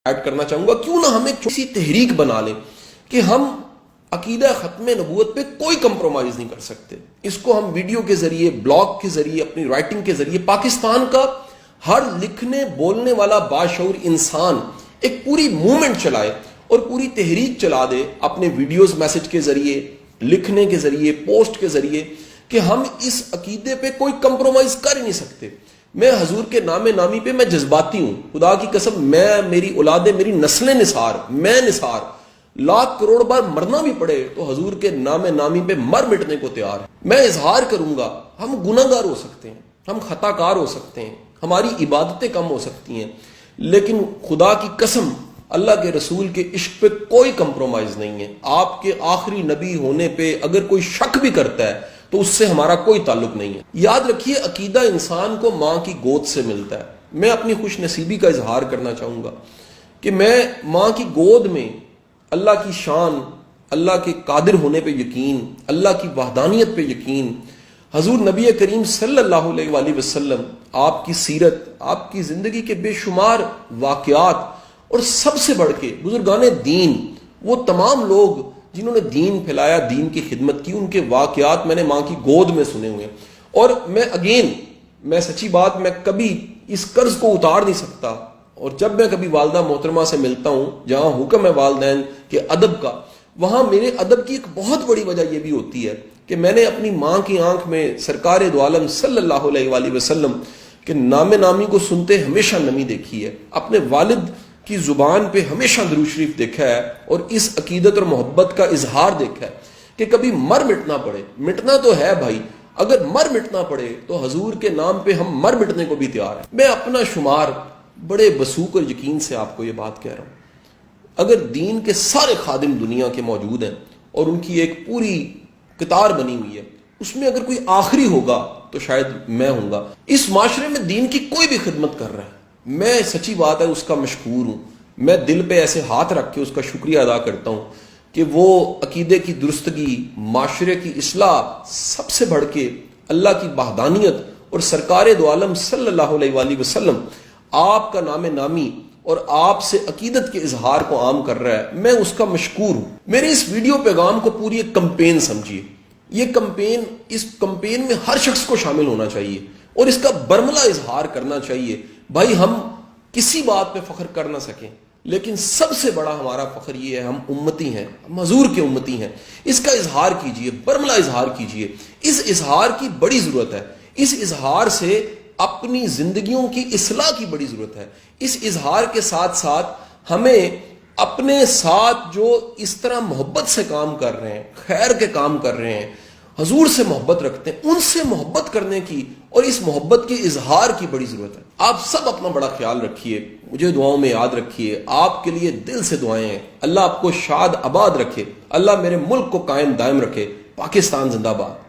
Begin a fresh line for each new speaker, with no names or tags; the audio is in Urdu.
ایڈ کرنا چاہوں گا، کیوں نہ ہم ایک چھوٹی سی تحریک بنا لیں کہ ہم عقیدہ ختم نبوت پہ کوئی کمپرومائز نہیں کر سکتے. اس کو ہم ویڈیو کے ذریعے، بلاگ کے ذریعے، اپنی رائٹنگ کے ذریعے پاکستان کا ہر لکھنے بولنے والا باشعور انسان ایک پوری موومنٹ چلائے اور پوری تحریک چلا دے اپنے ویڈیوز میسج کے ذریعے، لکھنے کے ذریعے، پوسٹ کے ذریعے، کہ ہم اس عقیدے پہ کوئی کمپرومائز کر ہی نہیں سکتے. میں حضور کے نام نامی پہ میں جذباتی ہوں، خدا کی قسم. میں، میری اولادیں، میری نسلیں نثار، میں نثار، لاکھ کروڑ بار مرنا بھی پڑے تو حضور کے نام نامی پہ مر مٹنے کو تیار ہے. میں اظہار کروں گا. ہم گناہ گار ہو سکتے ہیں، ہم خطا کار ہو سکتے ہیں، ہماری عبادتیں کم ہو سکتی ہیں، لیکن خدا کی قسم اللہ کے رسول کے عشق پہ کوئی کمپرومائز نہیں ہے. آپ کے آخری نبی ہونے پہ اگر کوئی شک بھی کرتا ہے تو اس سے ہمارا کوئی تعلق نہیں ہے. یاد رکھیے، عقیدہ انسان کو ماں کی گود سے ملتا ہے. میں اپنی خوش نصیبی کا اظہار کرنا چاہوں گا کہ میں ماں کی گود میں اللہ کی شان، اللہ کے قادر ہونے پہ یقین، اللہ کی وحدانیت پہ یقین، حضور نبی کریم صلی اللہ علیہ وآلہ وسلم، آپ کی سیرت، آپ کی زندگی کے بے شمار واقعات، اور سب سے بڑھ کے بزرگان دین، وہ تمام لوگ جنہوں نے دین پھیلایا، دین کی خدمت کی، ان کے واقعات میں نے ماں کی گود میں سنے ہوئے ہیں. اور میں سچی بات، میں کبھی اس قرض کو اتار نہیں سکتا. اور جب میں کبھی والدہ محترمہ سے ملتا ہوں جہاں حکم ہے والدین کے ادب کا، وہاں میرے ادب کی ایک بہت بڑی وجہ یہ بھی ہوتی ہے کہ میں نے اپنی ماں کی آنکھ میں سرکار دو عالم صلی اللہ علیہ وآلہ وسلم کے نام نامی کو سنتے ہمیشہ نمی دیکھی ہے، اپنے والد کی زبان پہ ہمیشہ درود شریف دیکھا ہے، اور اس عقیدت اور محبت کا اظہار دیکھا ہے کہ کبھی مر مٹنا پڑے. مٹنا تو ہے بھائی، اگر مر مٹنا پڑے تو حضور کے نام پہ ہم مر مٹنے کو بھی تیار ہیں. میں اپنا شمار بڑے وثوق اور یقین سے آپ کو یہ بات کہہ رہا ہوں. اگر دین کے سارے خادم دنیا کے موجود ہیں اور ان کی ایک پوری قطار بنی ہوئی ہے، اس میں اگر کوئی آخری ہوگا تو شاید میں ہوں گا. اس معاشرے میں دین کی کوئی بھی خدمت کر رہا ہے، میں سچی بات ہے اس کا مشکور ہوں. میں دل پہ ایسے ہاتھ رکھ کے اس کا شکریہ ادا کرتا ہوں کہ وہ عقیدے کی درستگی، معاشرے کی اصلاح، سب سے بڑھ کے اللہ کی وحدانیت اور سرکار دو عالم صلی اللہ علیہ وآلہ وسلم آپ کا نام نامی اور آپ سے عقیدت کے اظہار کو عام کر رہا ہے. میں اس کا مشکور ہوں. میرے اس ویڈیو پیغام کو پوری ایک کمپین سمجھیے. یہ کمپین، اس کمپین میں ہر شخص کو شامل ہونا چاہیے اور اس کا برملا اظہار کرنا چاہیے. بھائی، ہم کسی بات پہ فخر کر نہ سکیں، لیکن سب سے بڑا ہمارا فخر یہ ہے، ہم امتی ہیں، ہم حضور کے امتی ہیں. اس کا اظہار کیجئے، برملا اظہار کیجئے. اس اظہار کی بڑی ضرورت ہے. اس اظہار سے اپنی زندگیوں کی اصلاح کی بڑی ضرورت ہے. اس اظہار کے ساتھ ساتھ ہمیں اپنے ساتھ جو اس طرح محبت سے کام کر رہے ہیں، خیر کے کام کر رہے ہیں، حضور سے محبت رکھتے ہیں، ان سے محبت کرنے کی اور اس محبت کے اظہار کی بڑی ضرورت ہے. آپ سب اپنا بڑا خیال رکھیے، مجھے دعاؤں میں یاد رکھیے. آپ کے لیے دل سے دعائیں ہیں. اللہ آپ کو شاد آباد رکھے، اللہ میرے ملک کو قائم دائم رکھے. پاکستان زندہ باد.